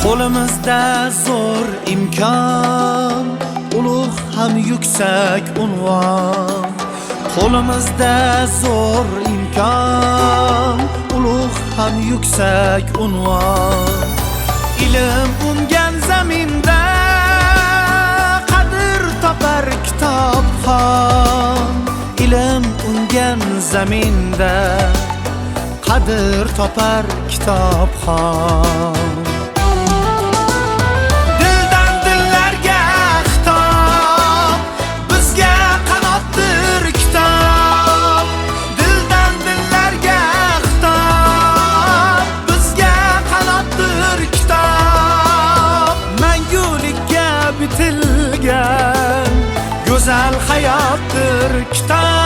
Qo'limizda zo'r imkon, ulug' ham yuksak unvon. Qo'limizda zo'r imkon, ulug' ham yuksak unvon. Ilm ungan zaminda qadr topar kitobxon. Ilm ungan zaminda qadr topar kitobxon. Dildan dillarga xitob, bizga qanotdir kitob. Dildan dillarga xitob, bizga qanotdir kitob. Mangulikka bitilgan go'zal hayotdir kitob.